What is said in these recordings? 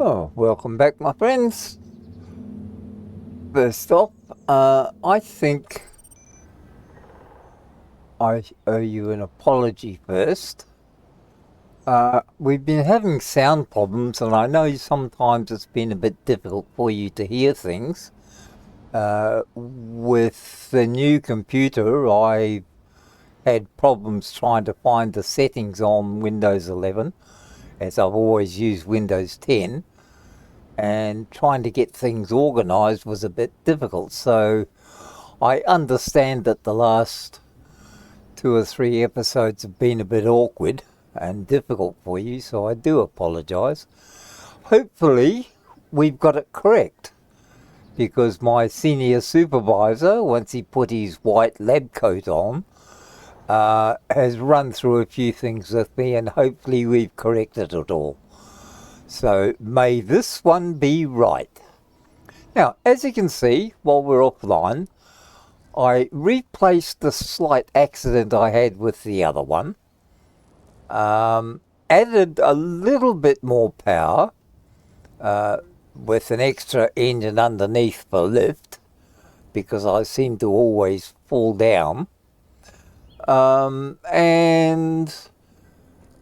Oh, welcome back, my friends. First off, I think I owe you an apology first. We've been having sound problems, and I know sometimes it's been a bit difficult for you to hear things. With the new computer, I had problems trying to find the settings on Windows 11, as I've always used Windows 10. And trying to get things organized was a bit difficult. So I understand that the last two or three episodes have been a bit awkward and difficult for you, so I do apologize. Hopefully, we've got it correct because my senior supervisor, once he put his white lab coat on, has run through a few things with me, and hopefully, we've corrected it all. So may this one be right. Now, as you can see, while we're offline, I replaced the slight accident I had with the other one. Added a little bit more power with an extra engine underneath for lift because I seem to always fall down. And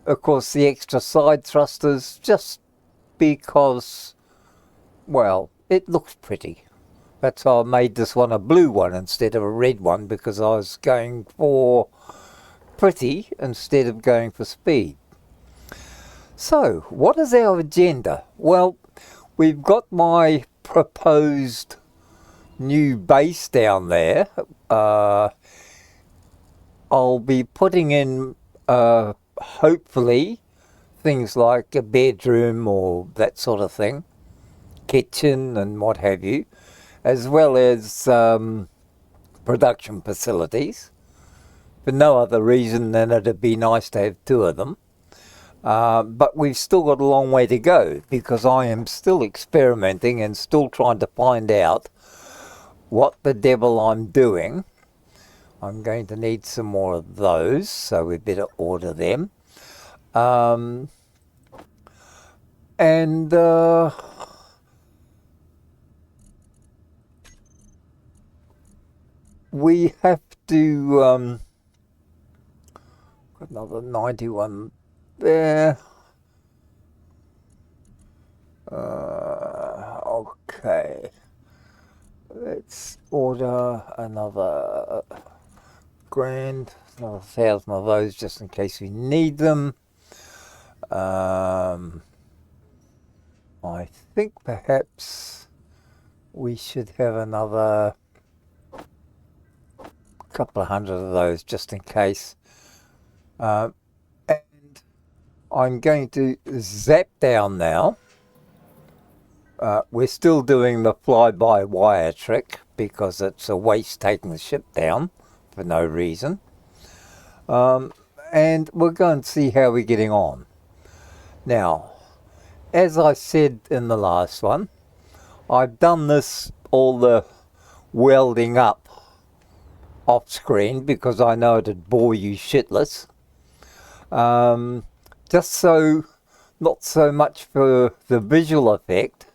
of course, the extra side thrusters just because, well, it looks pretty. That's why I made this one a blue one instead of a red one, because I was going for pretty instead of going for speed. So, what is our agenda? Well, we've got my proposed new base down there. I'll be putting in, hopefully, things like a bedroom or that sort of thing, kitchen and what have you, as well as production facilities, for no other reason than it'd be nice to have two of them. But we've still got a long way to go because I am still experimenting and still trying to find out what the devil I'm doing. I'm going to need some more of those, so we better order them. And we have to got another 91 there. Okay, let's order another grand, another 1,000 of those just in case we need them. I think perhaps we should have another couple of hundred of those just in case. And I'm going to zap down now. We're still doing the fly-by-wire trick because it's a waste taking the ship down for no reason. And we're going to see how we're getting on. Now, as I said in the last one, I've done all the welding up off screen because I know it'd bore you shitless. Just so, not so much for the visual effect,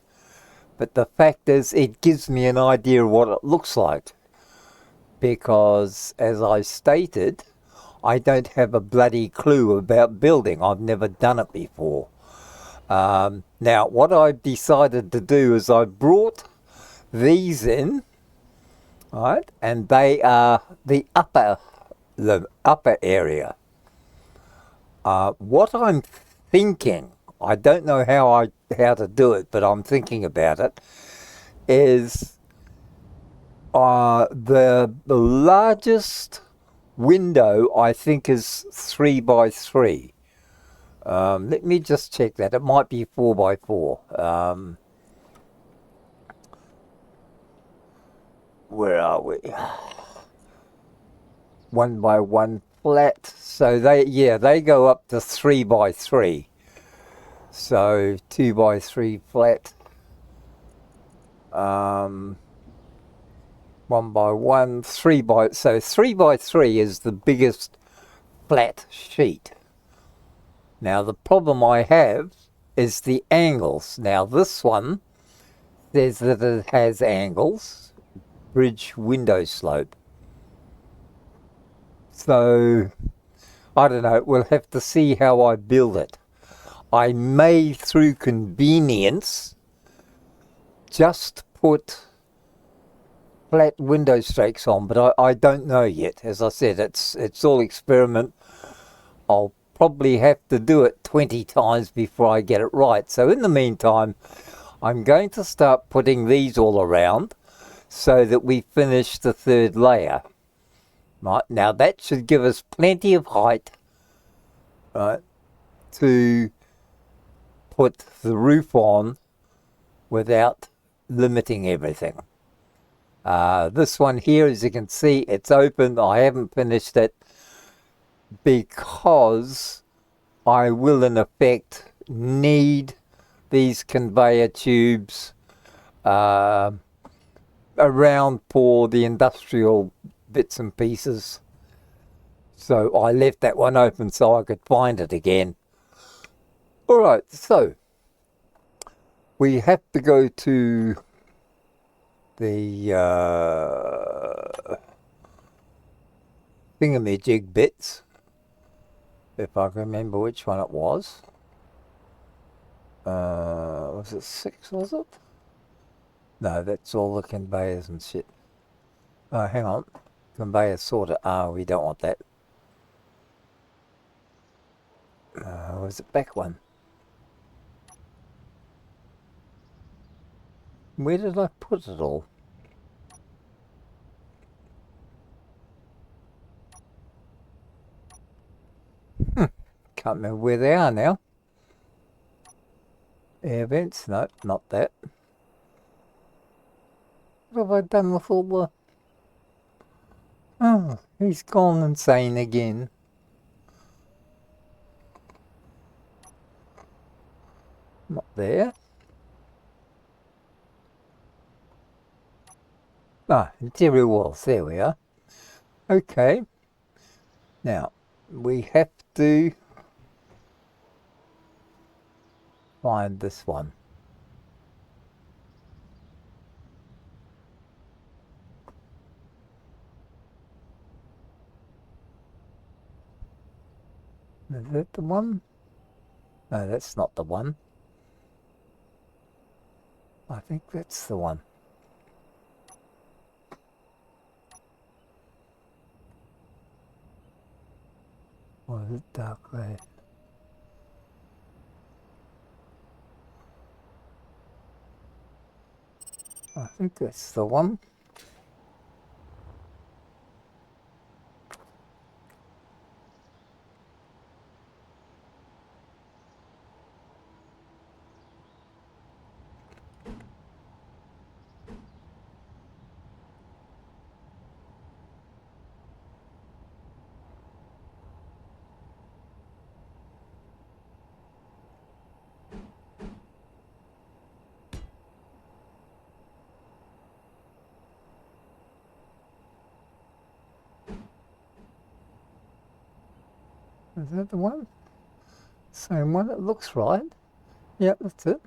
but the fact is it gives me an idea of what it looks like. Because, as I stated, I don't have a bloody clue about building. I've never done it before. Now, what I've decided to do is I brought these in, right, and they are the upper area. What I'm thinking, I don't know how to do it, but I'm thinking about it, is the largest window I think is 3 by 3. Let me just check that. It might be 4 by 4. Where are we? 1 by 1 flat. So they go up to 3 by 3. So 2 by 3 flat. 1 by 1, 3 by, so 3 by 3 is the biggest flat sheet. Now the problem I have is the angles. Now this one says that it has angles, bridge window slope. So I don't know, we'll have to see how I build it. I may, through convenience, just put flat window strakes on, but I don't know yet. As I said, it's all experiment. I'll probably have to do it 20 times before I get it right. So in the meantime, I'm going to start putting these all around so that we finish the third layer. Right, now that should give us plenty of height, right, to put the roof on without limiting everything. This one here, as you can see, it's open. I haven't finished it because I will in effect need these conveyor tubes around for the industrial bits and pieces. So I left that one open so I could find it again. Alright, so we have to go to the thingamajig bits, if I can remember which one it was. Was it 6, was it? No, that's all the conveyors and shit. Oh, hang on. Conveyor sorter. We don't want that. Was it back one? Where did I put it all? Can't remember where they are now. Air vents? No, not that. What have I done with all the... Oh, he's gone insane again. Not there. Interior walls. There we are. Okay. Now, we have to find this one. Is that the one? No, that's not the one. I think that's the one. Or is it dark grey? I think that's the one. Is that the one? Same one, it looks right. Yep, that's it.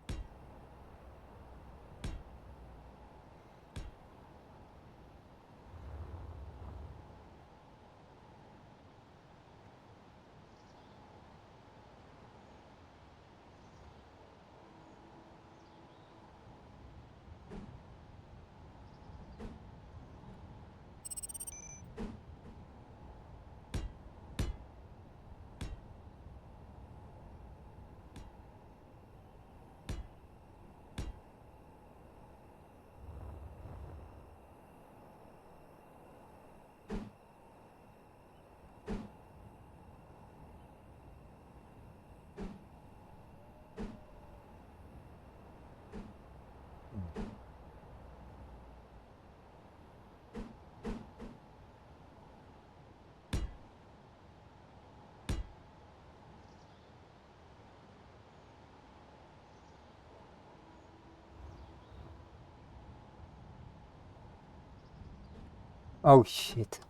Oh shit.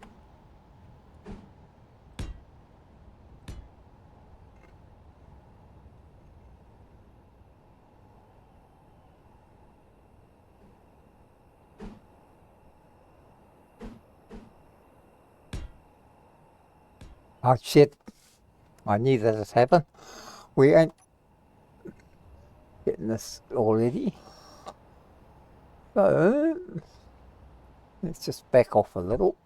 Oh shit, I knew that had happened. We ain't getting this already. So, let's just back off a little.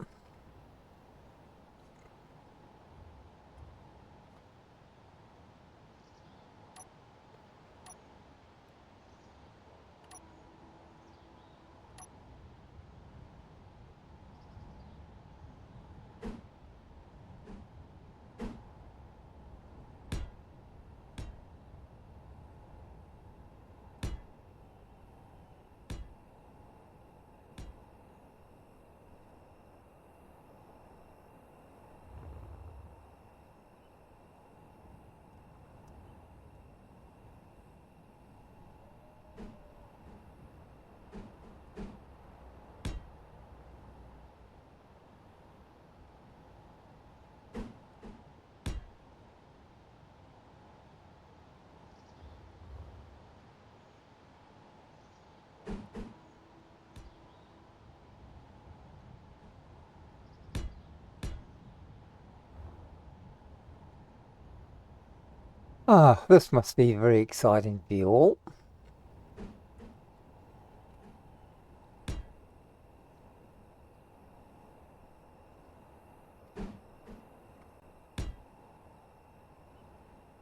Ah, this must be very exciting for you all.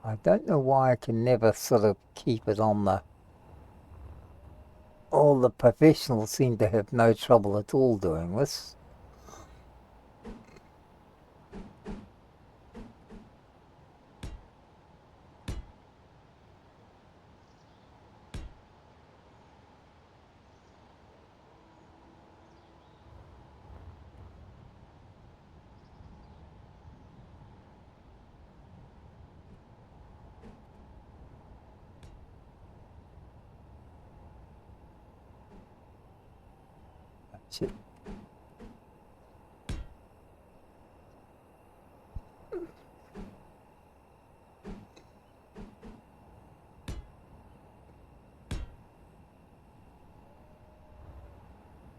I don't know why I can never sort of keep it on the... All the professionals seem to have no trouble at all doing this. Shit.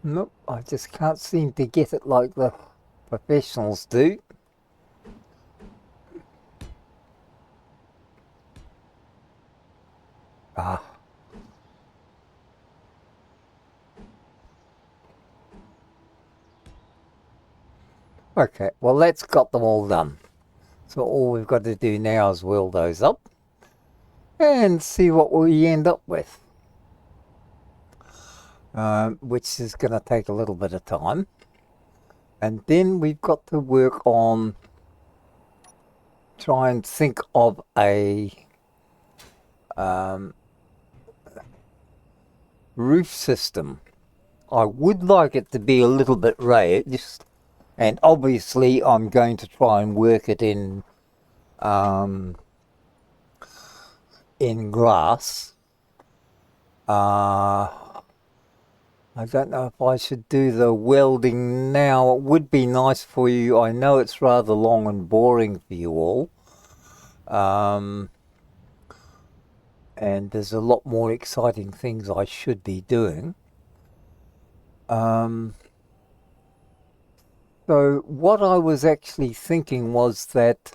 Nope, I just can't seem to get it like the professionals do. Ah. Okay, well that's got them all done. So all we've got to do now is weld those up and see what we end up with. Which is going to take a little bit of time. And then we've got to work on try and think of a roof system. I would like it to be a little bit raised, and obviously I'm going to try and work it in glass. I don't know if I should do the welding now. It would be nice for you. I know it's rather long and boring for you all. And there's a lot more exciting things I should be doing. So what I was actually thinking was that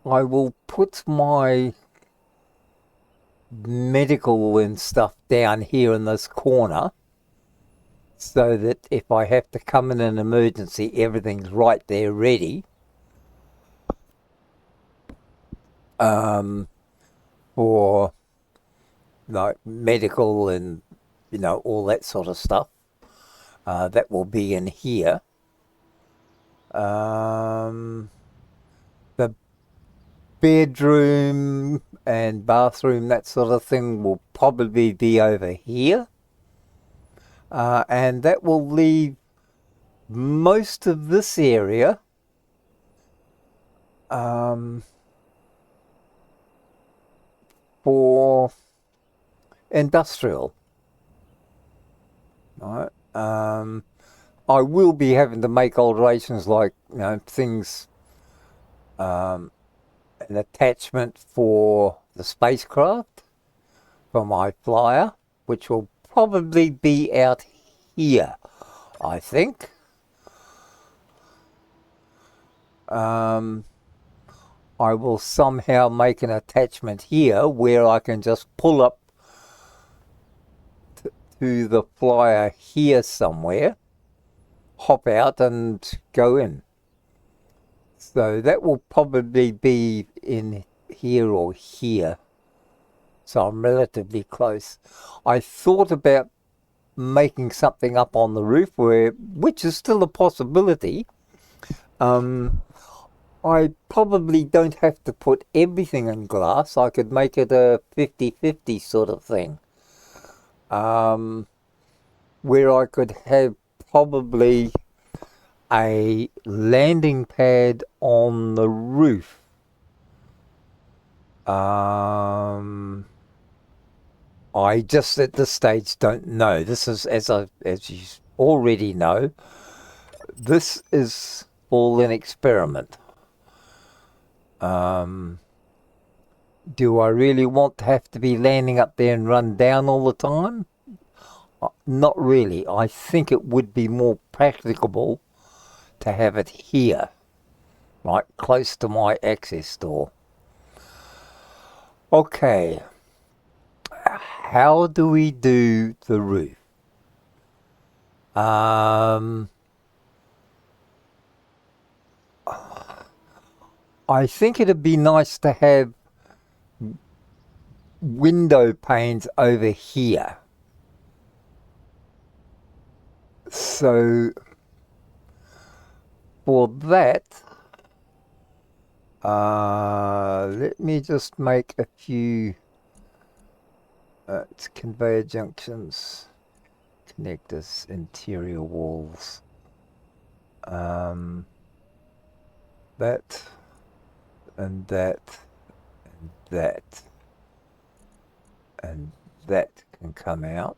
I will put my medical and stuff down here in this corner so that if I have to come in an emergency, everything's right there ready. For like medical and all that sort of stuff. That will be in here. The bedroom and bathroom, that sort of thing, will probably be over here. And that will leave most of this area for industrial. Right. I will be having to make alterations like things, an attachment for the spacecraft for my flyer, which will probably be out here, I think. I will somehow make an attachment here where I can just pull up to the flyer here somewhere, hop out and go in. So that will probably be in here or here. So I'm relatively close. I thought about making something up on the roof which is still a possibility. I probably don't have to put everything in glass. I could make it a 50-50 sort of thing. Where I could have probably a landing pad on the roof. I just at this stage don't know. This is, as you already know, this is all an experiment. Do I really want to have to be landing up there and run down all the time? Not really. I think it would be more practicable to have it here, right close to my access door. Okay, how do we do the roof? I think it'd be nice to have window panes over here. So for that, let me just make a few it's conveyor junctions, connectors, interior walls. That and that and that and that can come out.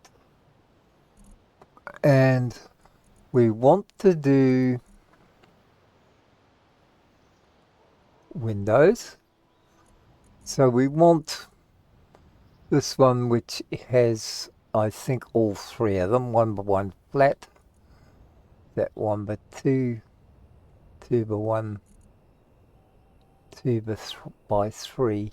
And we want to do windows. So we want this one which has, I think, all three of them. 1 by 1 flat. That 1 by 2. 2 by 1. 2 by 3.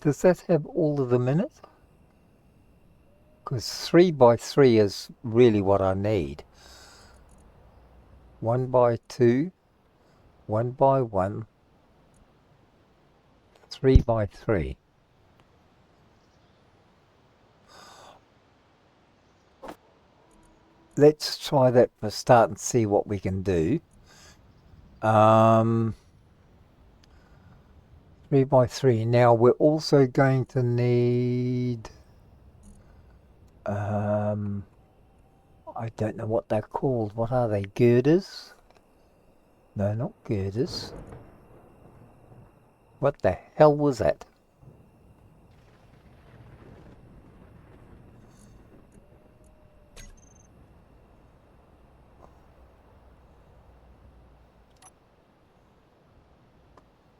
Does that have all of them in it? Because 3 by 3 is really what I need. 1 by 2, 1 by 1, 3 by 3. Let's try that for a start and see what we can do. 3 by 3. Now we're also going to need I don't know what they're called. What are they? Girders? No, not girders. What the hell was that?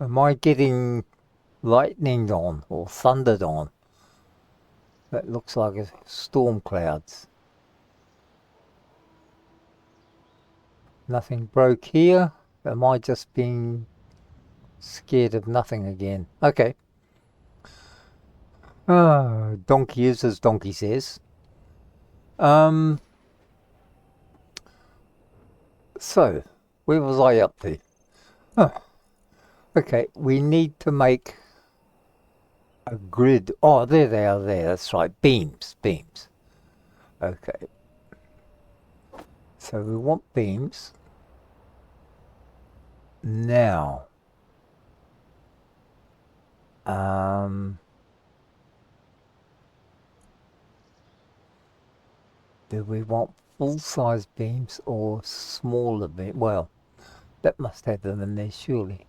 Am I getting lightninged on or thundered on? That looks like a storm clouds. Nothing broke here. Am I just being scared of nothing again? Okay. Donkey is as donkey says. So, where was I up to? Okay, we need to make a grid. Oh, there they are there. That's right. Beams. Okay. So we want beams. Now, do we want full-size beams or smaller beams? Well, that must have them in there surely.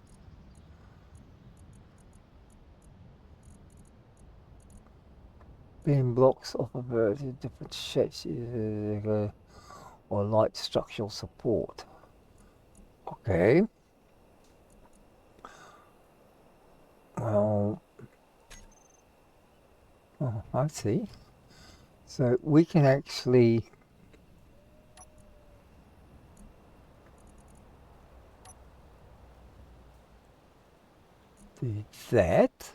Beam blocks offer different shapes or light structural support. Okay. Well, oh, I see. So we can actually do that.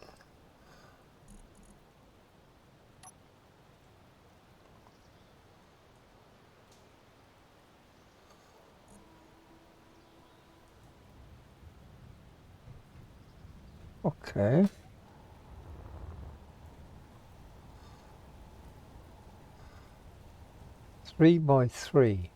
Okay. Three by three.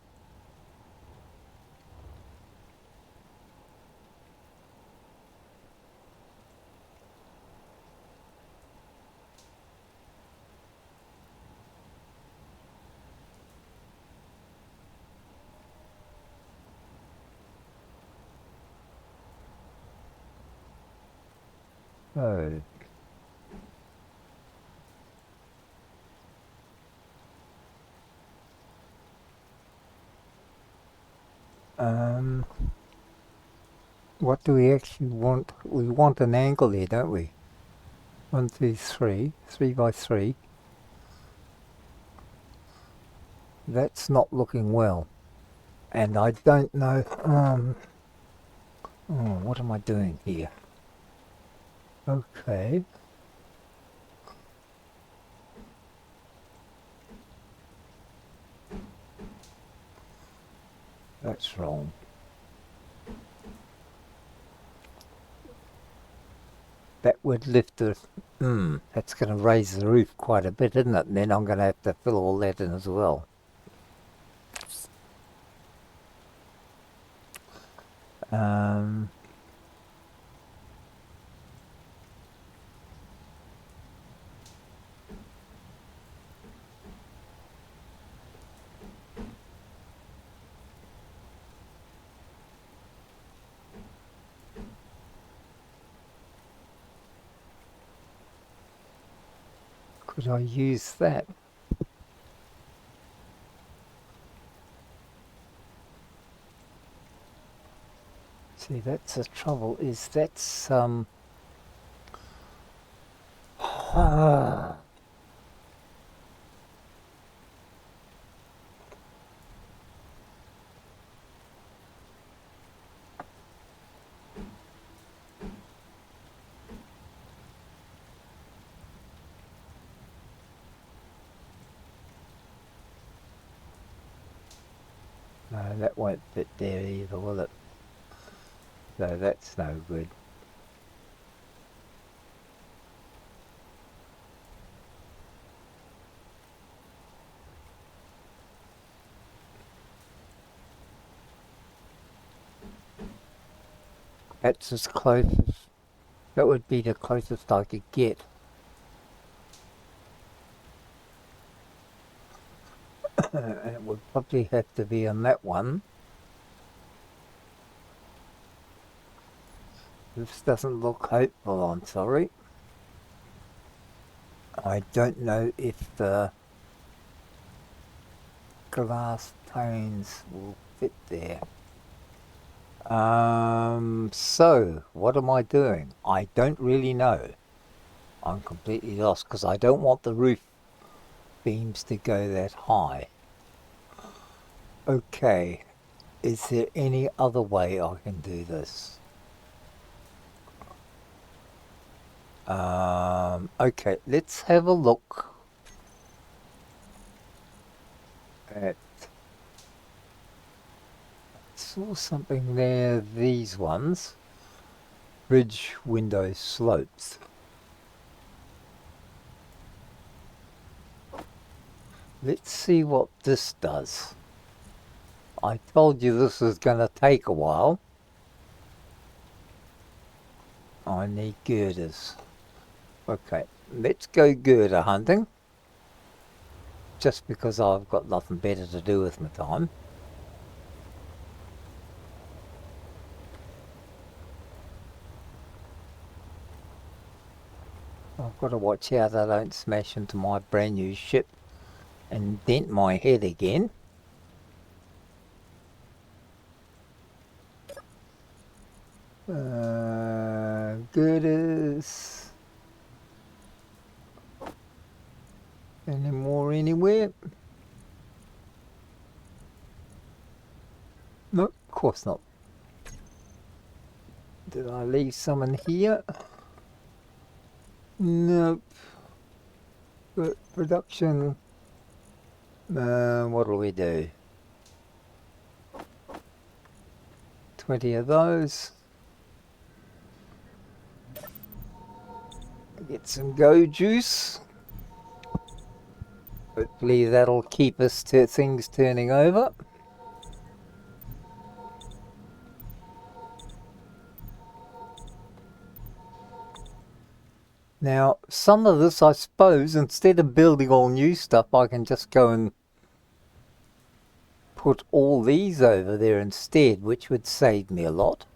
Oh. What do we actually want? We want an angle here, don't we? 1, 2, 3. 3 by 3. That's not looking well. And I don't know... oh, what am I doing here? Okay. That's wrong. That would lift the... that's going to raise the roof quite a bit, isn't it? And then I'm going to have to fill all that in as well. Could I use that? See, that's the trouble, is that's... no, that won't fit there either, will it? So that's no good. That's as close as... that would be the closest I could get. And it would probably have to be on that one. This doesn't look hopeful, I'm sorry. I don't know if the glass panes will fit there. So, what am I doing? I don't really know. I'm completely lost because I don't want the roof beams to go that high. Okay, is there any other way I can do this? Okay, let's have a look at... saw something there, these ones. Bridge window slopes. Let's see what this does. I told you this was going to take a while. I need girders. Okay, let's go girder hunting. Just because I've got nothing better to do with my time. I've got to watch out I don't smash into my brand new ship and dent my head again. Girders. Any more anywhere? No, of course not. Did I leave some in here? Nope. But production. What'll we do? 20 of those. Get some go juice. Hopefully that'll keep us to things turning over. Now, some of this, I suppose, instead of building all new stuff, I can just go and put all these over there instead, which would save me a lot.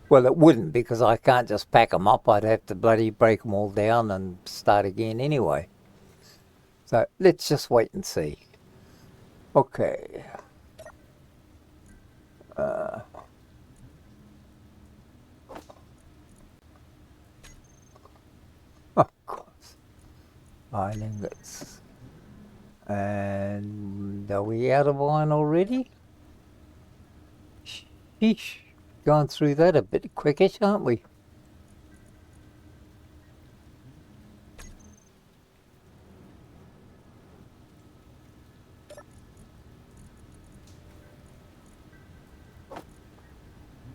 Well, it wouldn't, because I can't just pack them up. I'd have to bloody break them all down and start again anyway. So let's just wait and see. Okay. Of course. Iron ingots. And are we out of iron already? Sheesh. Going through that a bit quickish, aren't we?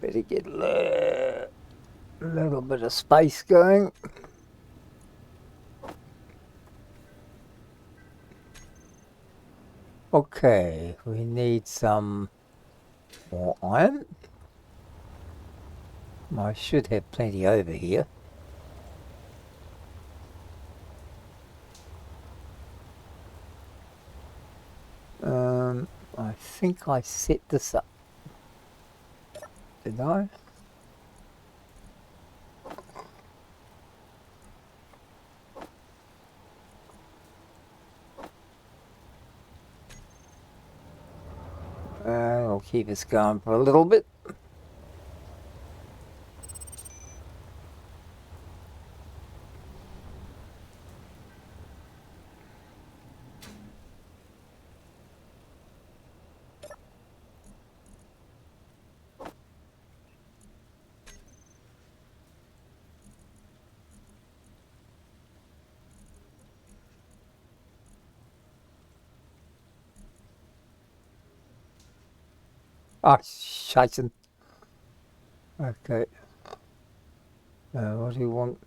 Better get a little bit of space going. Okay, we need some more iron. I should have plenty over here. I think I set this up. Did I? I'll keep us going for a little bit. Ah, scheißen. Okay. What do you want?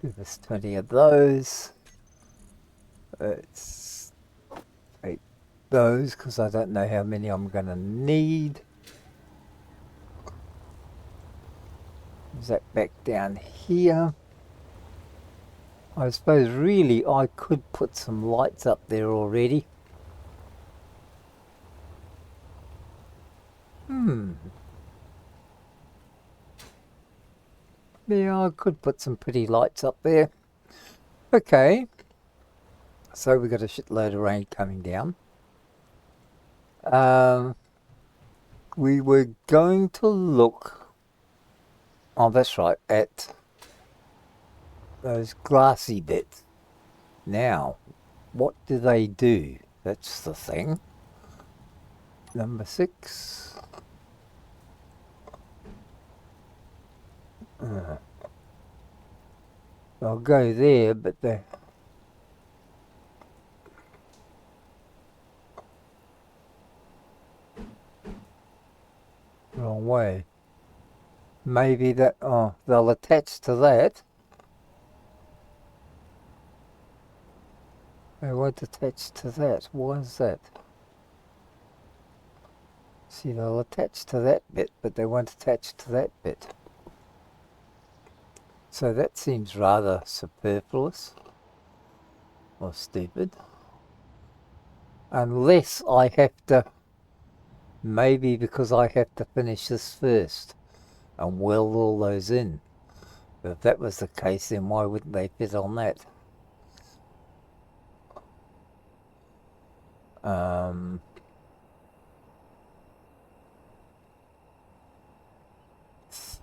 Give us 20 of those. Let's take those because I don't know how many I'm going to need. Is that back down here? I suppose really I could put some lights up there already. Yeah, I could put some pretty lights up there. Okay. So we've got a shitload of rain coming down. We were going to look, oh that's right, at those glassy bits. Now, what do they do? That's the thing. Number 6. I'll go there, but they're wrong way. Maybe that, oh, they'll attach to that. They won't attach to that. Why is that? See, they'll attach to that bit, but they won't attach to that bit. So that seems rather superfluous or stupid. Unless I have to, maybe because I have to finish this first and weld all those in. But if that was the case, then why wouldn't they fit on that?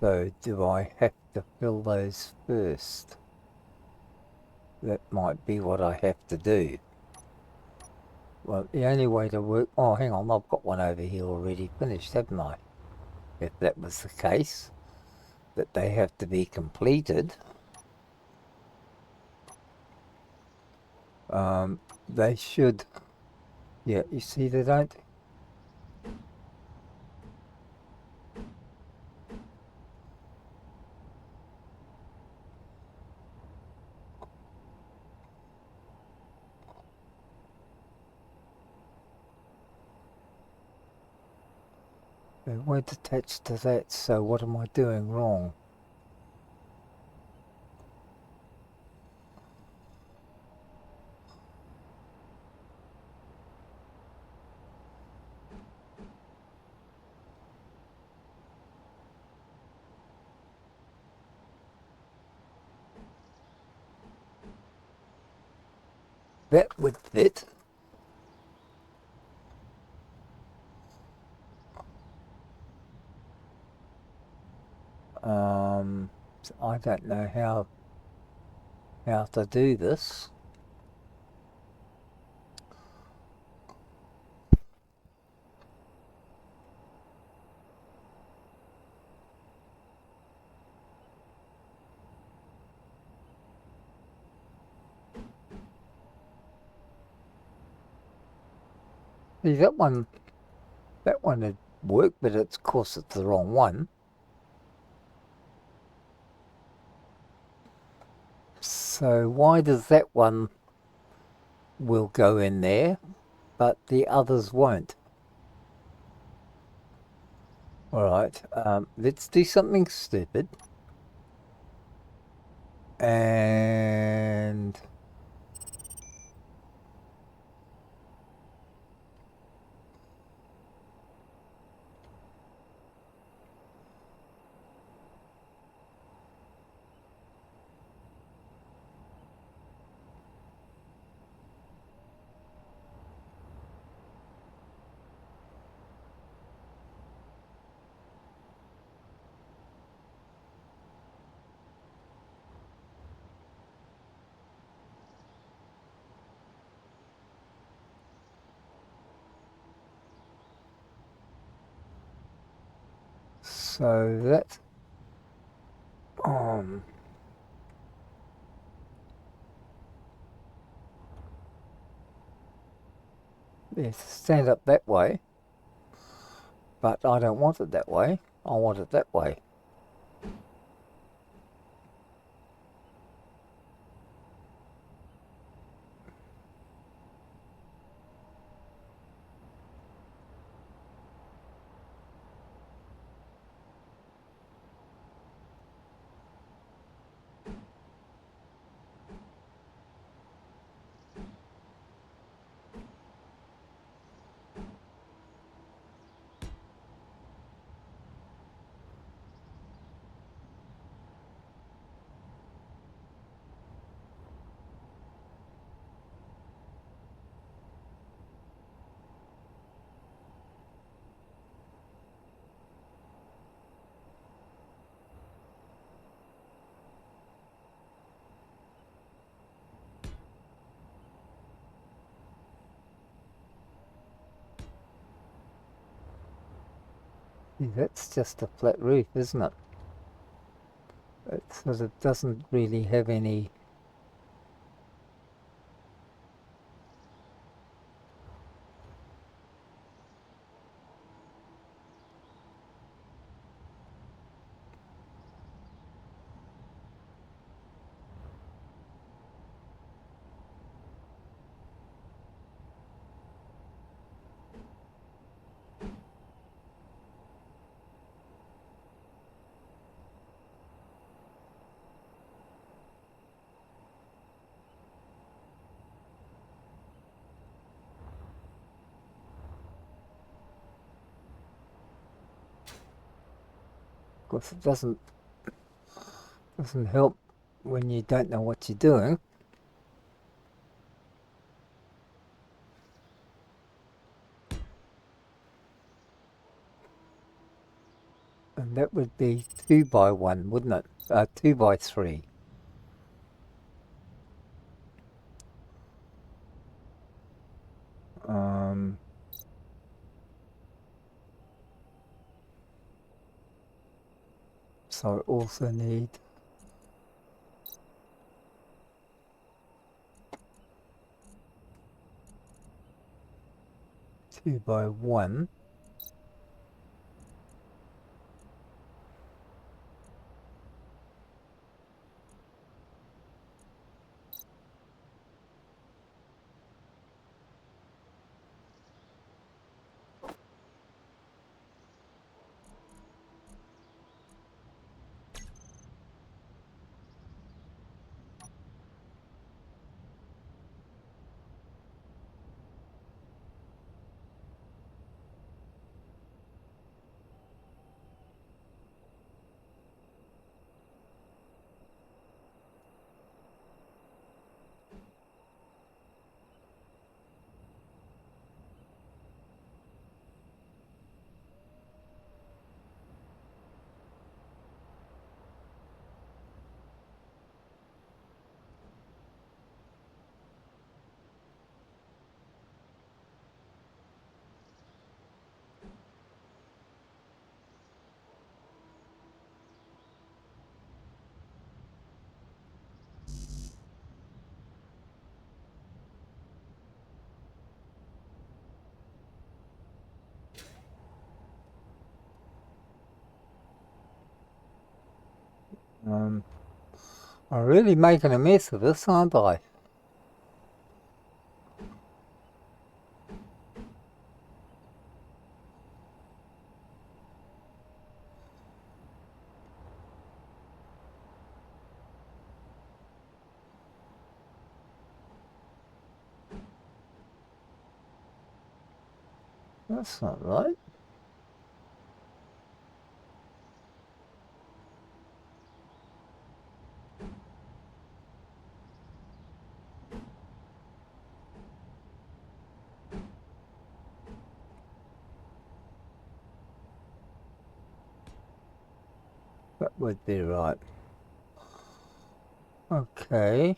So do I have to fill those first? That might be what I have to do. Well, the only way to work... Oh, hang on, I've got one over here already finished, haven't I? If that was the case, that they have to be completed, they should... Yeah, you see they don't... They weren't attached to that, so what am I doing wrong? That would fit. So I don't know how to do this. See, that one would work, but of course it's the wrong one. So why does that one will go in there, but the others won't? All right, let's do something stupid. And so that yeah, stand up that way, but I don't want it that way. I want it that way. See, that's just a flat roof, isn't it? It sort of doesn't really have any... Of course, it doesn't help when you don't know what you're doing. And that would be 2 by 1, wouldn't it? 2 by 3. So I also need two by one. I'm really making a mess of this, aren't I? That's not right. That would be right. Okay.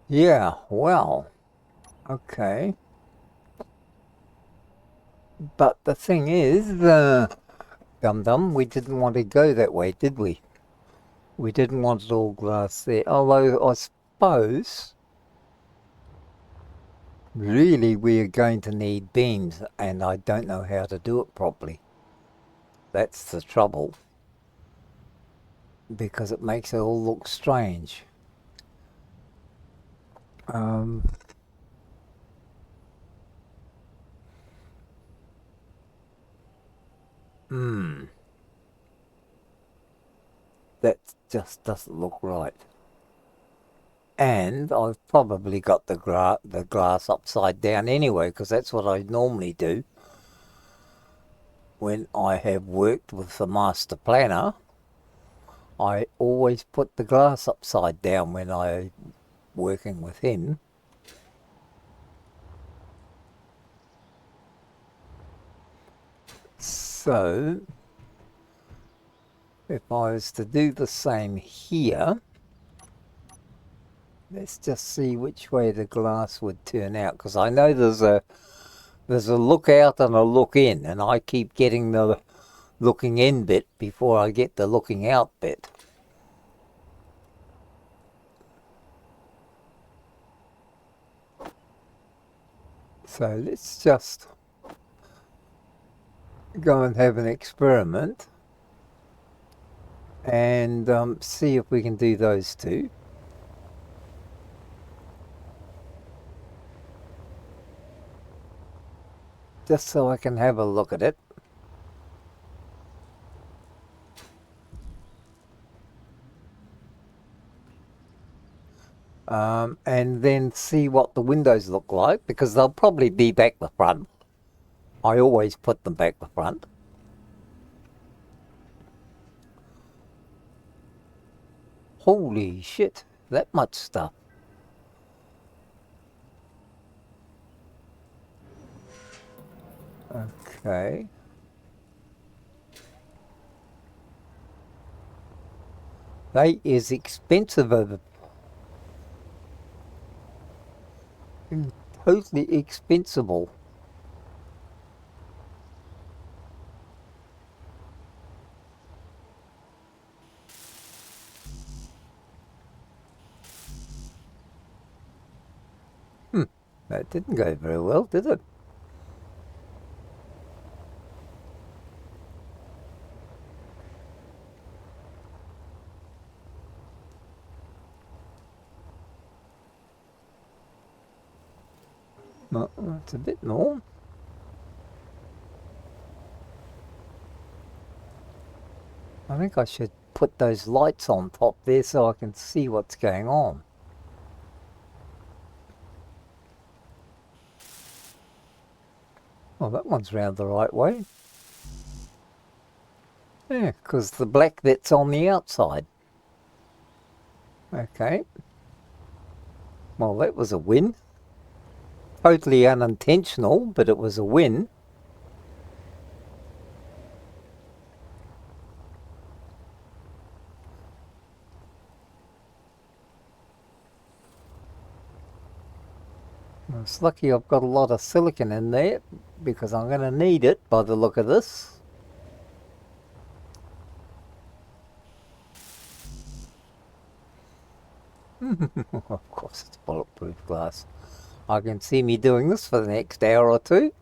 Yeah, well, okay. But the thing is, Dum-Dum, we didn't want to go that way, did we? We didn't want it all glass there. Although I suppose, really, we're going to need beams, and I don't know how to do it properly. That's the trouble. Because it makes it all look strange. That just doesn't look right. And I've probably got the glass upside down anyway, because that's what I normally do when I have worked with the master planner. I always put the glass upside down when I'm working with him. So, if I was to do the same here, let's just see which way the glass would turn out, because I know there's a look out and a look in, and I keep getting the looking in bit before I get the looking out bit. So let's just go and have an experiment and see if we can do those two. Just so I can have a look at it. And then see what the windows look like, because they'll probably be back the front. I always put them back the front. Holy shit, that much stuff. Okay. They is expensive over. Totally expensible. That didn't go very well, did it? No, it's a bit more. I think I should put those lights on top there so I can see what's going on. Well, that one's round the right way. Yeah, because the black bit's on the outside. Okay. Well, that was a win. Totally unintentional, but it was a win. It's lucky I've got a lot of silicon in there because I'm going to need it by the look of this. Of course it's bulletproof glass. I can see me doing this for the next hour or two.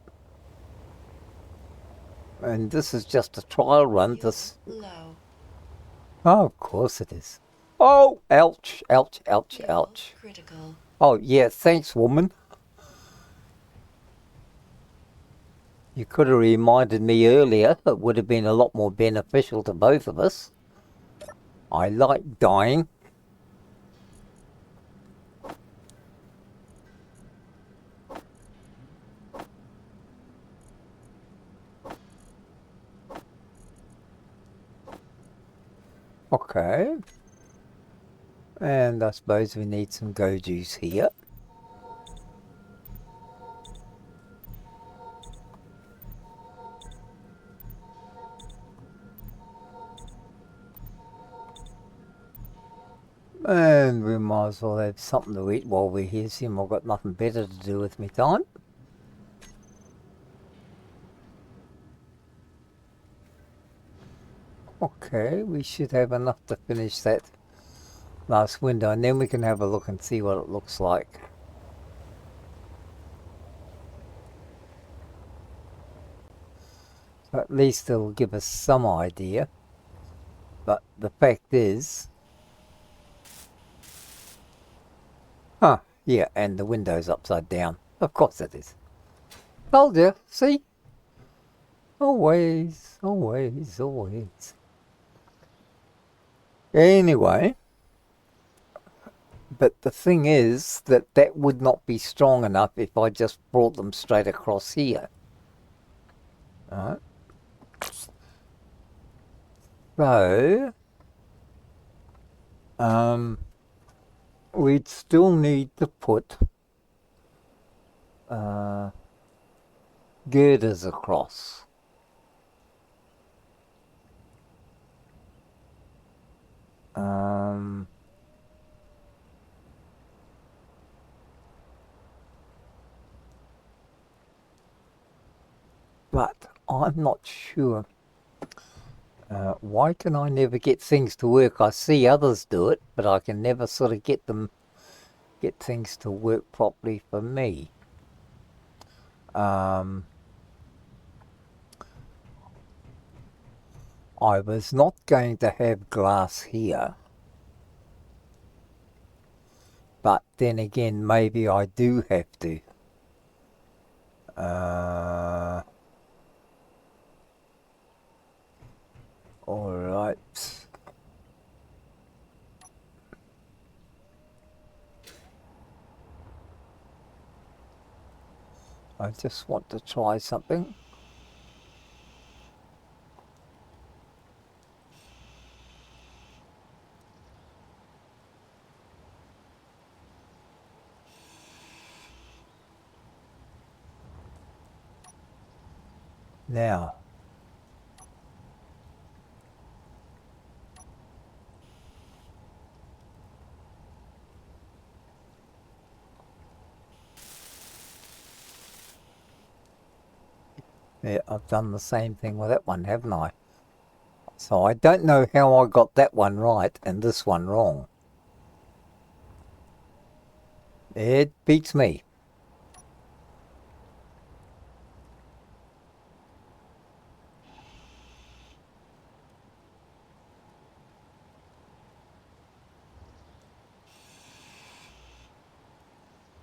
And this is just a trial run. Low. Oh, of course it is. Oh, ouch, ouch, ouch, ouch. Critical. Oh, yeah, thanks, woman. You could have reminded me earlier. It would have been a lot more beneficial to both of us. I like dying. Okay. And I suppose we need some go juice here. And we might as well have something to eat while we're here. Seem I've got nothing better to do with me time. Okay, we should have enough to finish that last window, and then we can have a look and see what it looks like. So at least it'll give us some idea. But the fact is... Huh, yeah, and the window's upside down. Of course it is. Told you, see? Always, always, always. Anyway, but the thing is that that would not be strong enough if I just brought them straight across here. Alright. So, we'd still need to put girders across. But I'm not sure. Why can I never get things to work? I see others do it, but I can never sort of get things to work properly for me. I was not going to have glass here. But then again, maybe I do have to. Alright. I just want to try something. Now, yeah, I've done the same thing with that one, haven't I? So I don't know how I got that one right and this one wrong. It beats me.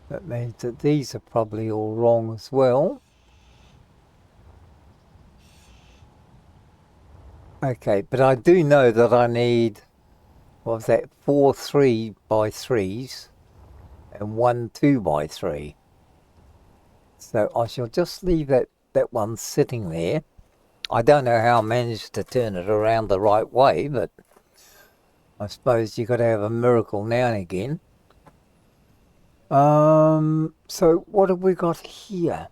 That means that these are probably all wrong as well. Okay, but I do know that I need, what was that, 4 3x3s and 1 2x3. So I shall just leave that one sitting there. I don't know how I managed to turn it around the right way, but I suppose you've got to have a miracle now and again. So what have we got here?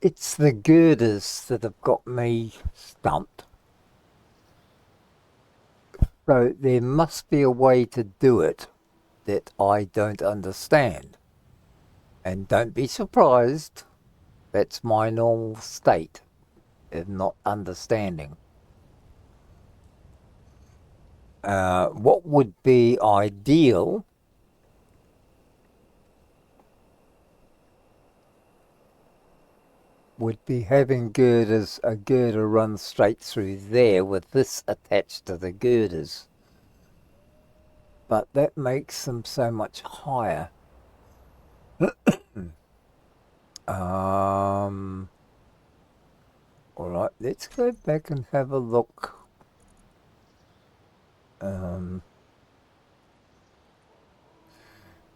It's the girders that have got me stumped. So there must be a way to do it that I don't understand. And don't be surprised, that's my normal state of not understanding. What would be ideal would be having a girder run straight through there with this attached to the girders. But that makes them so much higher. Alright, let's go back and have a look.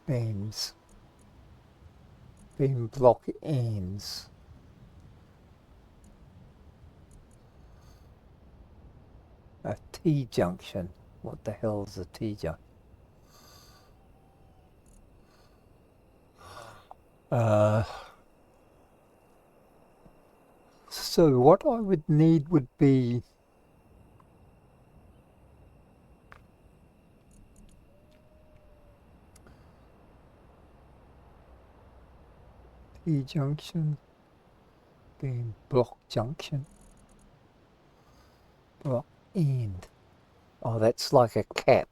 Beams. Beam block ends. A T-junction. What the hell is a T-junction? So what I would need would be T-junction, beam block junction, block end. Oh, that's like a cap.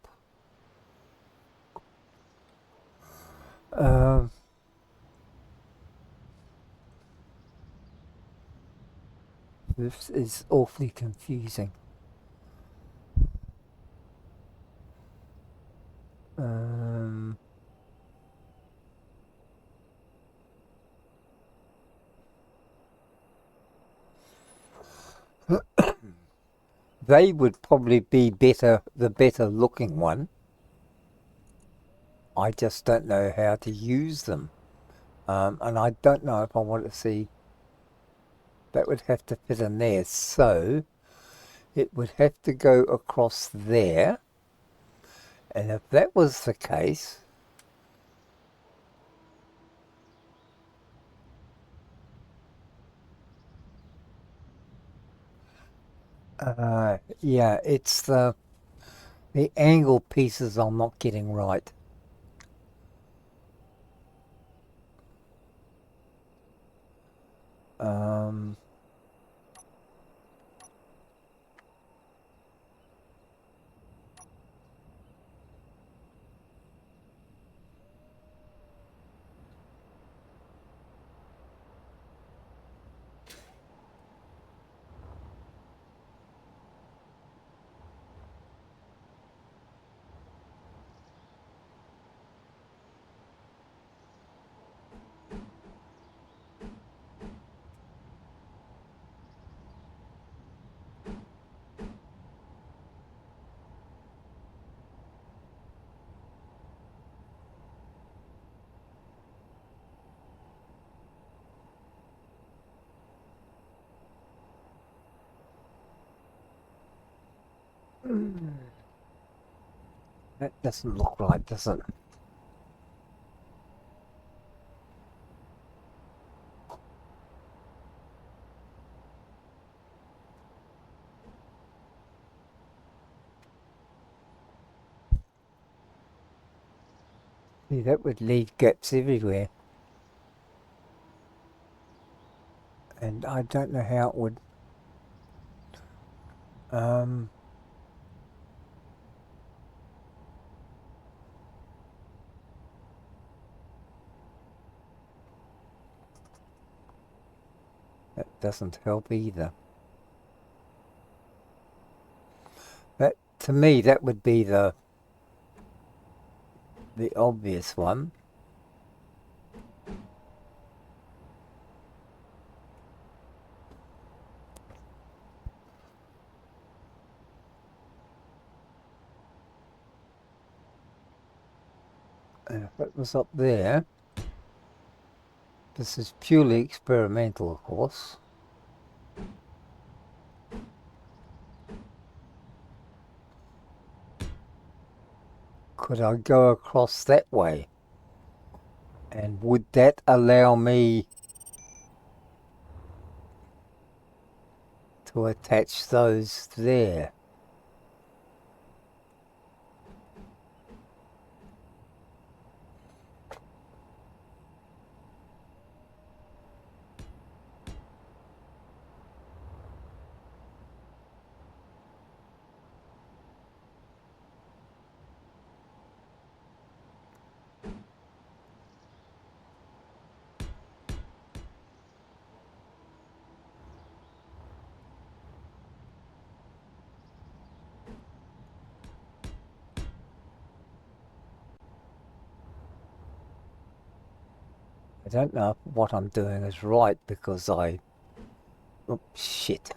This is awfully confusing. They would probably be the better looking one. I just don't know how to use them. And I don't know if I want to see, that would have to fit in there. So it would have to go across there. And if that was the case, yeah, it's the angle pieces I'm not getting right. That doesn't look right, does it? See, that would leave gaps everywhere. And I don't know how it would... That doesn't help either. That to me, that would be the obvious one. And if it was up there, this is purely experimental, of course. Could I go across that way? And would that allow me to attach those there? I don't know if what I'm doing is right because oh, shit.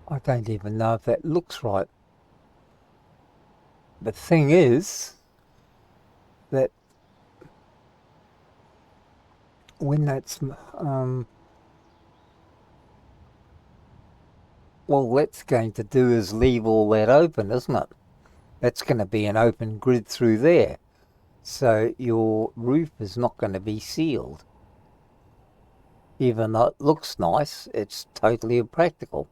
I don't even know if that looks right. The thing is that when that's well, that's going to do is leave all that open, isn't it? That's going to be an open grid through there. So your roof is not going to be sealed. Even though it looks nice, it's totally impractical.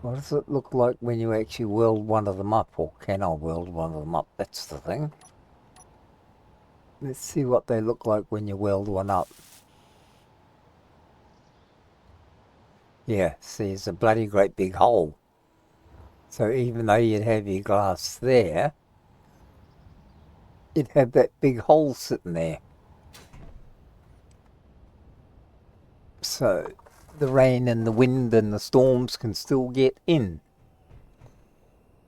What does it look like when you actually weld one of them up? Or can I weld one of them up? That's the thing. Let's see what they look like when you weld one up. Yeah, see, it's a bloody great big hole. So even though you'd have your glass there, you'd have that big hole sitting there. So the rain and the wind and the storms can still get in.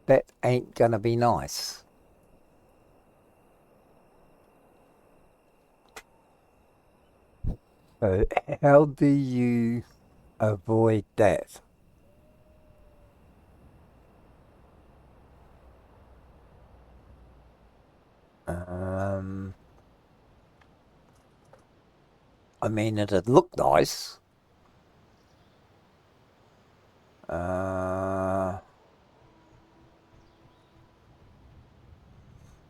That ain't gonna be nice. So how do you avoid that? I mean, it'd look nice.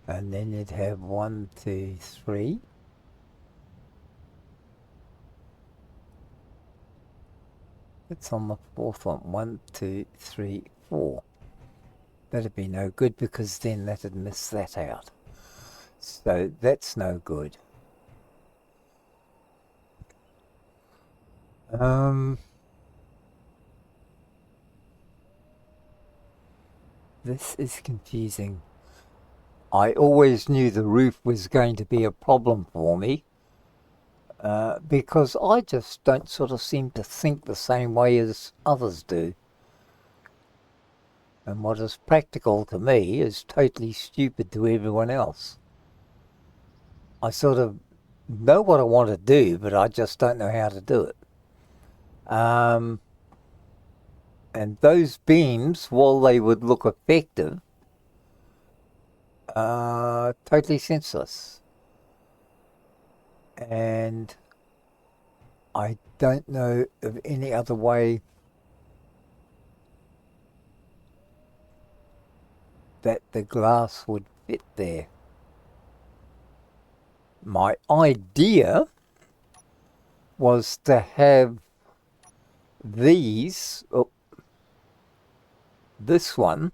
And then you'd have 1, 2, 3. It's on the fourth one. 1, 2, 3, 4. That'd be no good because then that'd miss that out. So that's no good. This is confusing. I always knew the roof was going to be a problem for me because I just don't sort of seem to think the same way as others do. And what is practical to me is totally stupid to everyone else. I sort of know what I want to do, but I just don't know how to do it. And those beams, while they would look effective, are totally senseless. And I don't know of any other way that the glass would fit there. My idea was to have these, this one,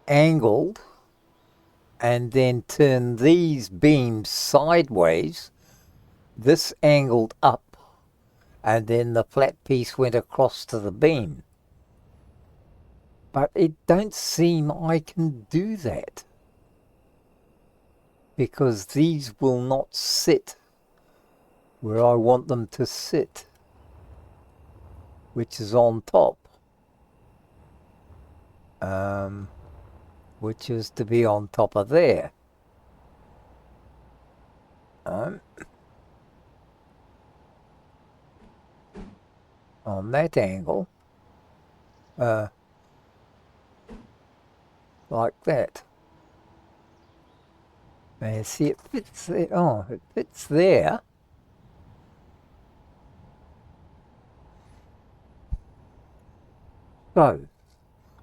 angled, and then turn these beams sideways, this angled up, and then the flat piece went across to the beam. But it don't seem I can do that, because these will not sit where I want them to sit, which is on top, which is to be on top of there. On that angle, like that. Now you see it fits there. Oh, it fits there. So,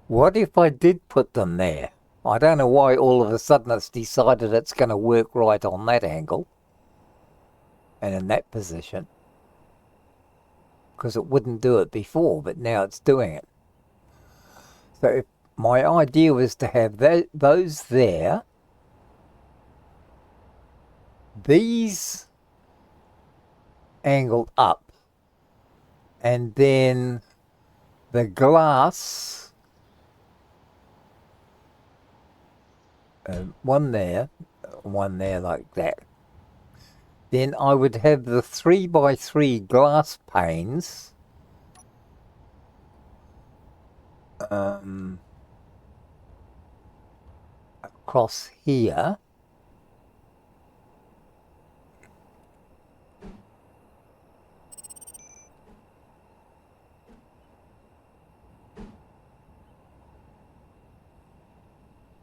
what if I did put them there? I don't know why all of a sudden it's decided it's going to work right on that angle and in that position, because it wouldn't do it before, but now it's doing it. So if my idea was to have those there, these angled up, and then the glass, one there like that. Then I would have the 3x3 glass panes across here.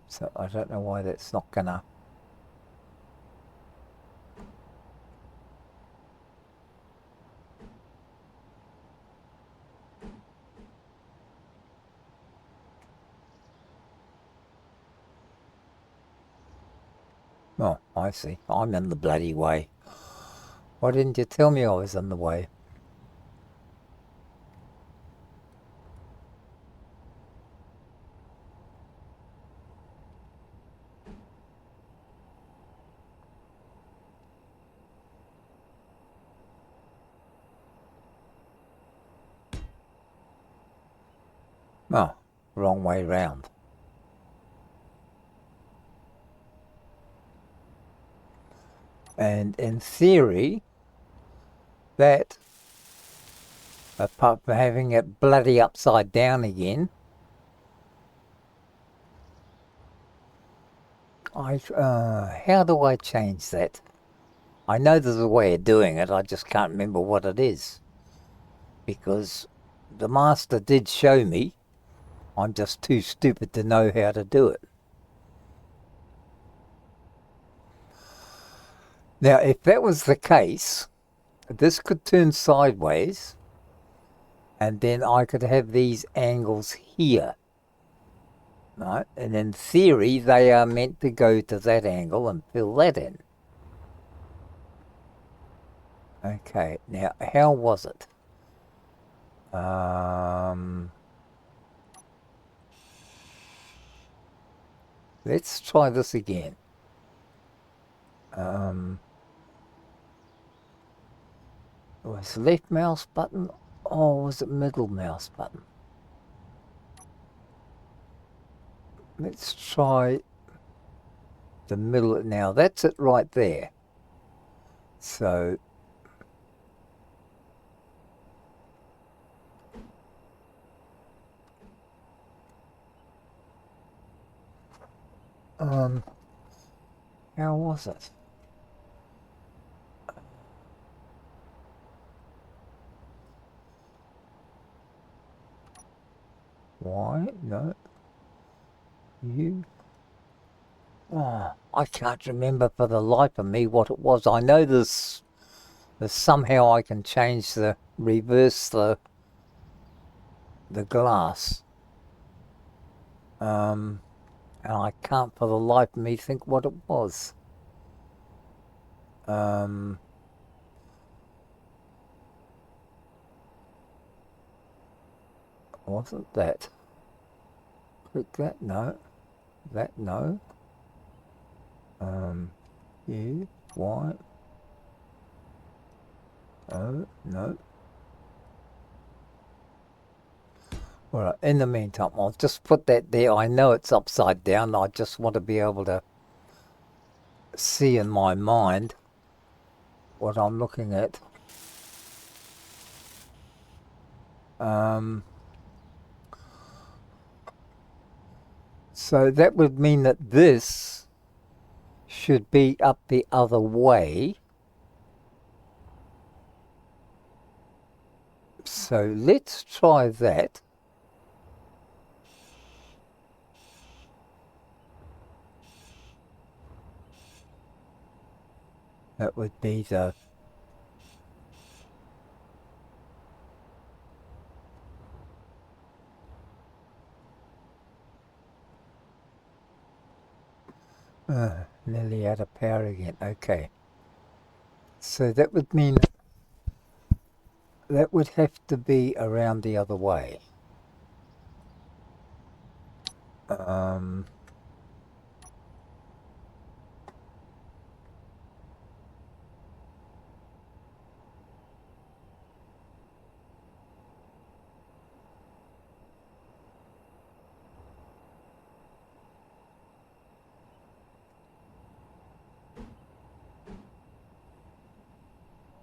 So I don't know why that's not gonna. Oh, I see. I'm in the bloody way. Why didn't you tell me I was in the way? Oh, wrong way round. And in theory, that, apart from having it bloody upside down again, how do I change that? I know there's a way of doing it, I just can't remember what it is. Because the master did show me, I'm just too stupid to know how to do it. Now, if that was the case, this could turn sideways, and then I could have these angles here. Right? And in theory, they are meant to go to that angle and fill that in. Okay, now how was it? Let's try this again. Was left mouse button or was it middle mouse button? Let's try the middle. Now that's it right there. So How was it? Why? No. You? Oh, I can't remember for the life of me what it was. I know there's somehow I can change reverse the glass. And I can't for the life of me think what it was. Wasn't that? Click that? No. That? No. You? Why? Oh, no. Alright, in the meantime, I'll just put that there. I know it's upside down. I just want to be able to see in my mind what I'm looking at. So that would mean that this should be up the other way. So let's try that. That would be the... nearly out of power again. Okay. So that would mean that would have to be around the other way.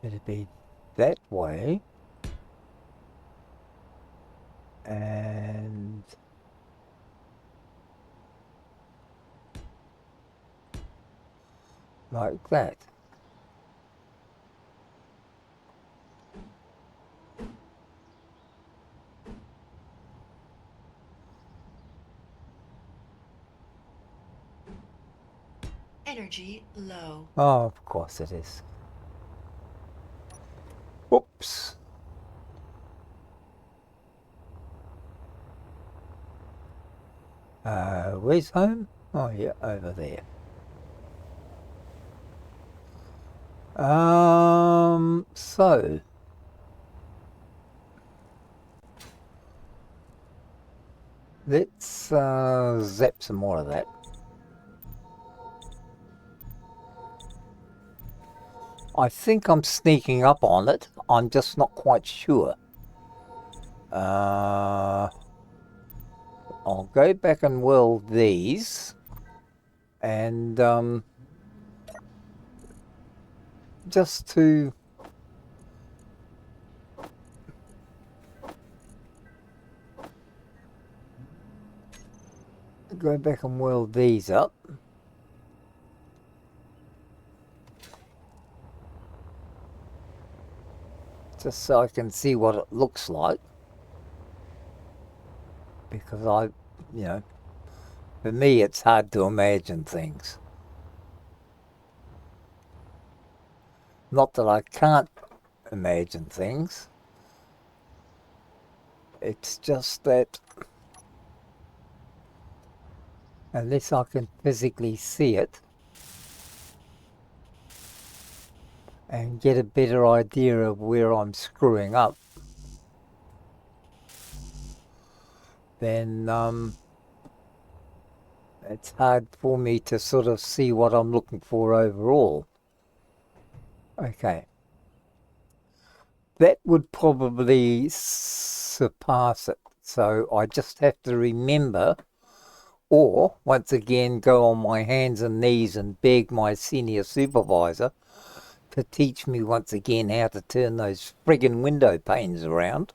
It'd be that way. And like that. Energy low. Oh, of course it is. Whoops. Where's home? Oh yeah, over there. So let's zap some more of that. I think I'm sneaking up on it. I'm just not quite sure. I'll go back and weld these, and just to go back and weld these up. Just so I can see what it looks like. Because for me it's hard to imagine things. Not that I can't imagine things. It's just that unless I can physically see it and get a better idea of where I'm screwing up, then it's hard for me to sort of see what I'm looking for overall. Okay. That would probably surpass it. So I just have to remember, or once again go on my hands and knees and beg my senior supervisor to teach me once again how to turn those friggin' window panes around.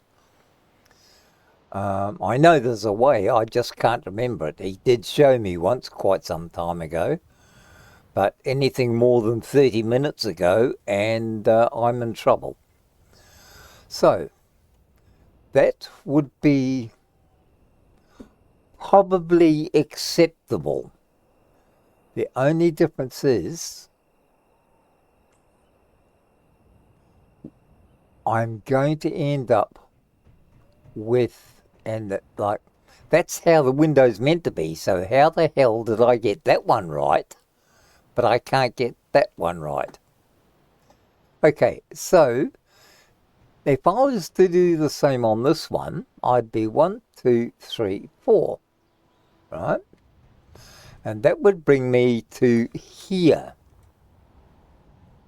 I know there's a way, I just can't remember it. He did show me once quite some time ago, but anything more than 30 minutes ago and I'm in trouble. So that would be probably acceptable. The only difference is I'm going to end up with, and like, that's how the window's meant to be. So how the hell did I get that one right, but I can't get that one right? Okay, so if I was to do the same on this one, I'd be 1, 2, 3, 4, right? And that would bring me to here,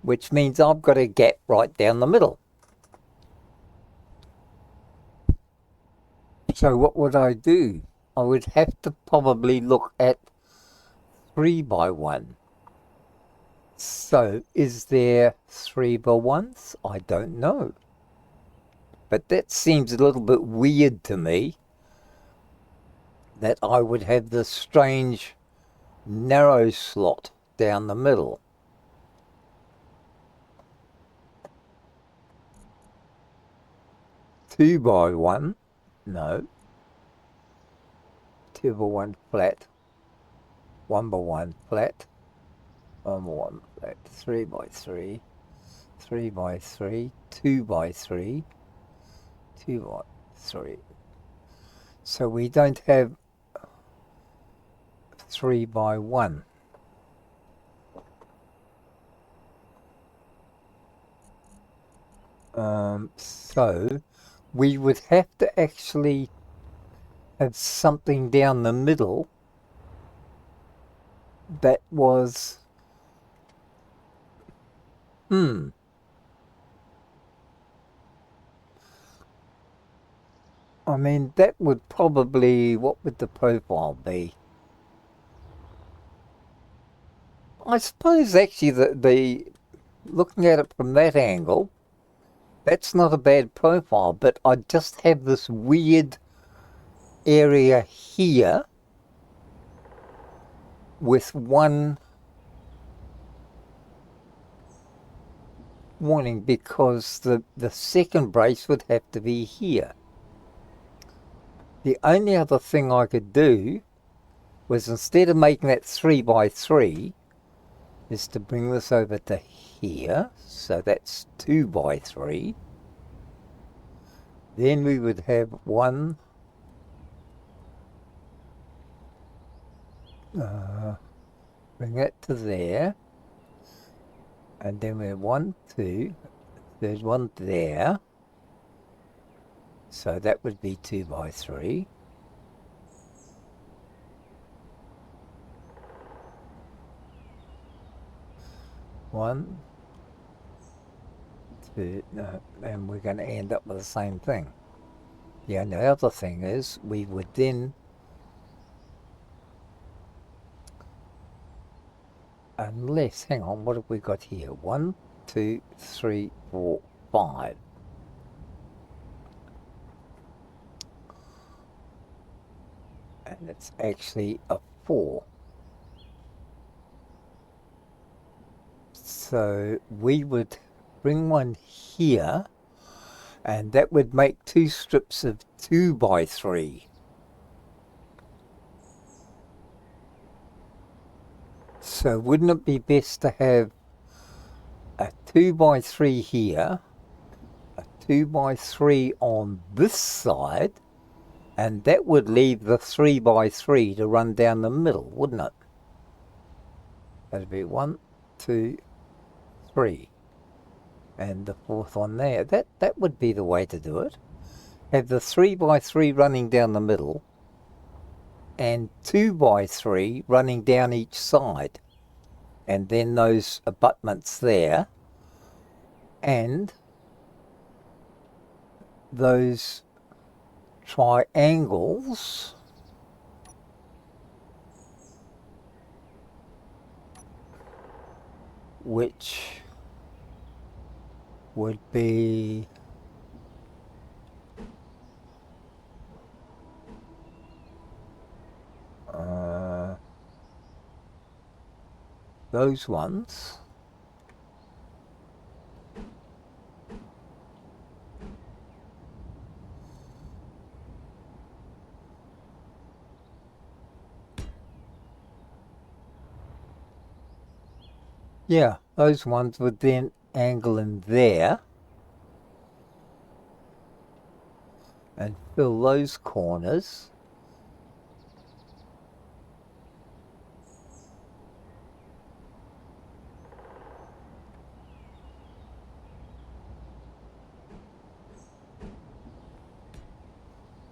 which means I've got a gap right down the middle. So what would I do? I would have to probably look at 3 by 1. So is there 3 by 1s? I don't know. But that seems a little bit weird to me, that I would have this strange narrow slot down the middle. Two by one, no. 2 by 1 flat, 1 by 1 flat, 1 by 1 flat, 3 by 3, 3 by 3, 2 by 3, 2 by 3. So we don't have 3 by 1. So we would have to actually have something down the middle that was, I mean, that would probably, what would the profile be? I suppose actually the looking at it from that angle, that's not a bad profile, but I just have this weird area here with one warning, because the second brace would have to be here. The only other thing I could do was, instead of making that 3 by 3, is to bring this over to here. So that's 2 by 3. Then we would have one, bring that to there. And then we have 1, 2, there's one there. So that would be 2 by 3. One, two, no, and we're going to end up with the same thing. The only other thing is we would then, unless, hang on, what have we got here? 1, 2, 3, 4, 5. And it's actually a 4. So we would bring one here, and that would make 2 strips of 2 by 3. So wouldn't it be best to have a 2 by 3 here, a 2 by 3 on this side, and that would leave the 3 by 3 to run down the middle, wouldn't it? That'd be 1, 2, 3. And the fourth one there. That would be the way to do it. Have the 3 by 3 running down the middle, and 2 by 3 running down each side. And then those abutments there, and those triangles which would be those ones. Yeah, those ones would then angle in there and fill those corners.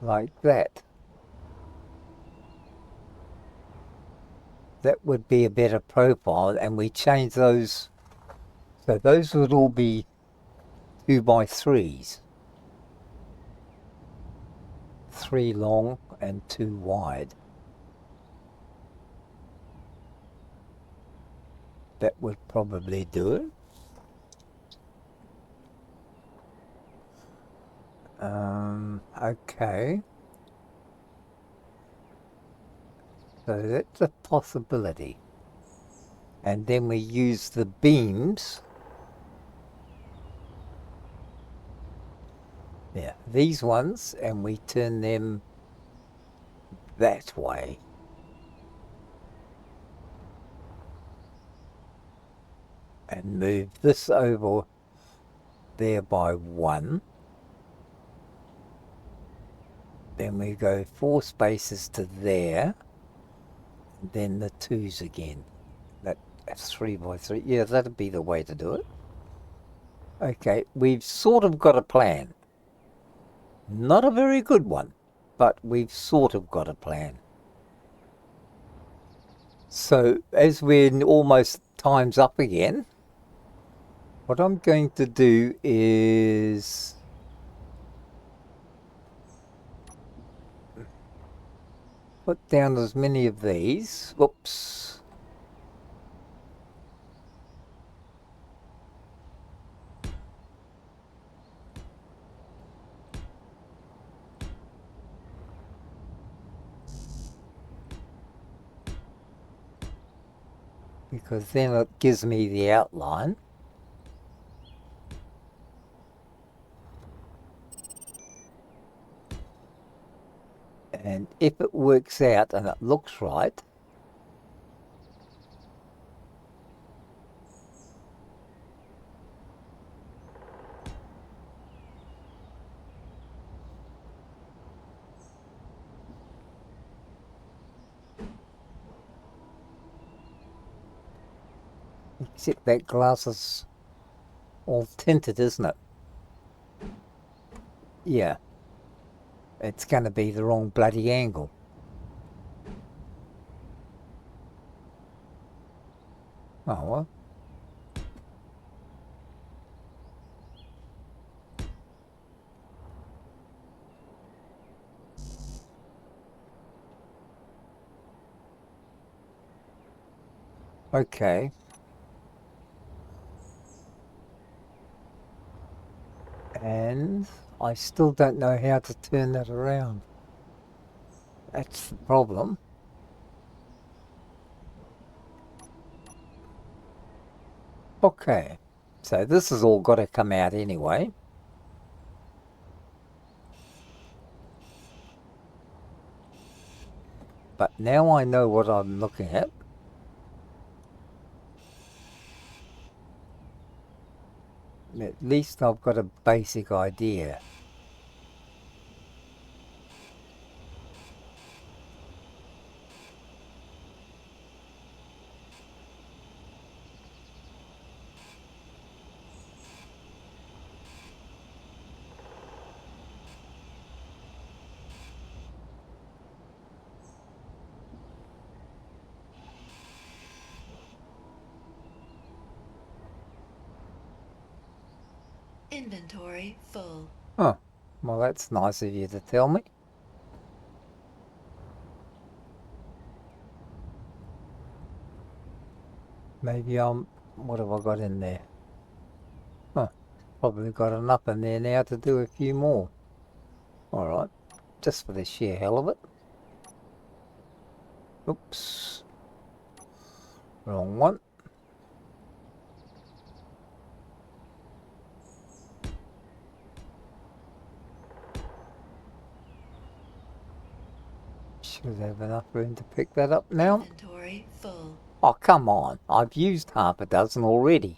Like that. That would be a better profile, and we change those. So those would all be 2x3s. 3 long and 2 wide. That would probably do it. Okay. So that's a possibility. And then we use the beams. Yeah, these ones, and we turn them that way. And move this over there by 1. Then we go 4 spaces to there. And then the 2s again. That's 3x3. Yeah, that'd be the way to do it. Okay, we've sort of got a plan. Not a very good one, but we've sort of got a plan. So as we're almost time's up again, what I'm going to do is put down as many of these. Whoops. Because then it gives me the outline. And if it works out and it looks right, except that glass is all tinted, isn't it? Yeah. It's going to be the wrong bloody angle. Oh well. Okay. And I still don't know how to turn that around. That's the problem. Okay. So this has all got to come out anyway. But now I know what I'm looking at. At least I've got a basic idea. Inventory full. Oh, well that's nice of you to tell me. Maybe what have I got in there? Huh, probably got enough in there now to do a few more. Alright, just for the sheer hell of it. Oops. Wrong one. Should have enough room to pick that up now. Inventory full. Oh, come on. I've used half a dozen already.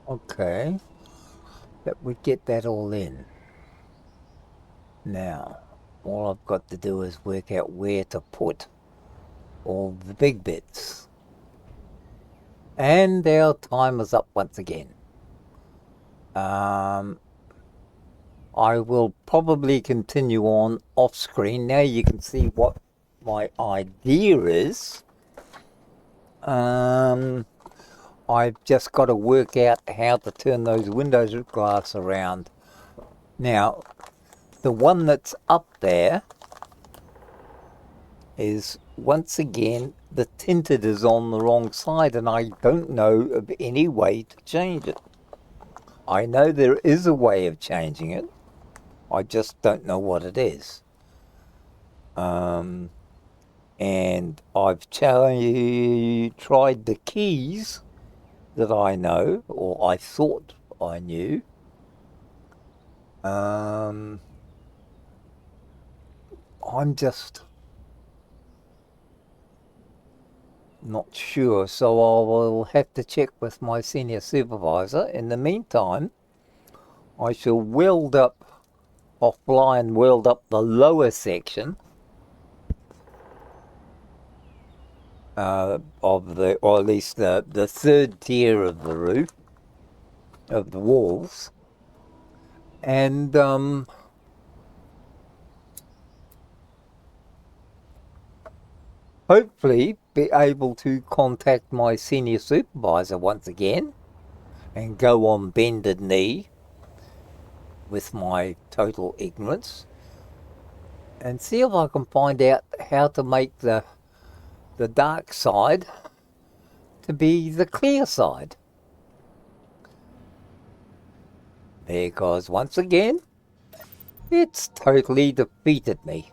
Okay. That would get that all in. Now, all I've got to do is work out where to put all the big bits. And our timer's up once again. I will probably continue on off screen. Now you can see what my idea is. I've just got to work out how to turn those windows glass around. Now, the one that's up there is, once again, the tinted is on the wrong side, and I don't know of any way to change it. I know there is a way of changing it. I just don't know what it is. And I've tried the keys that I know, or I thought I knew. I'm just not sure, so I will have to check with my senior supervisor. In the meantime, I shall weld up the lower section of the, or at least the third tier of the roof, of the walls, and hopefully be able to contact my senior supervisor once again and go on bended knee with my total ignorance and see if I can find out how to make the dark side to be the clear side. Because once again, it's totally defeated me.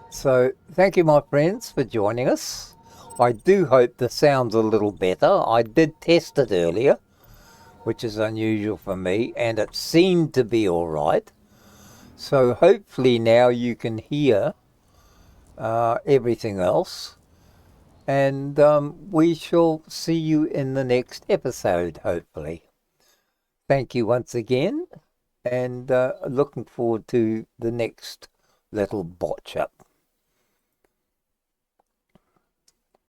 So thank you, my friends, for joining us. I do hope the sound's a little better. I did test it earlier, which is unusual for me, and it seemed to be all right. So hopefully now you can hear everything else. And we shall see you in the next episode, hopefully. Thank you once again, and looking forward to the next little botch up.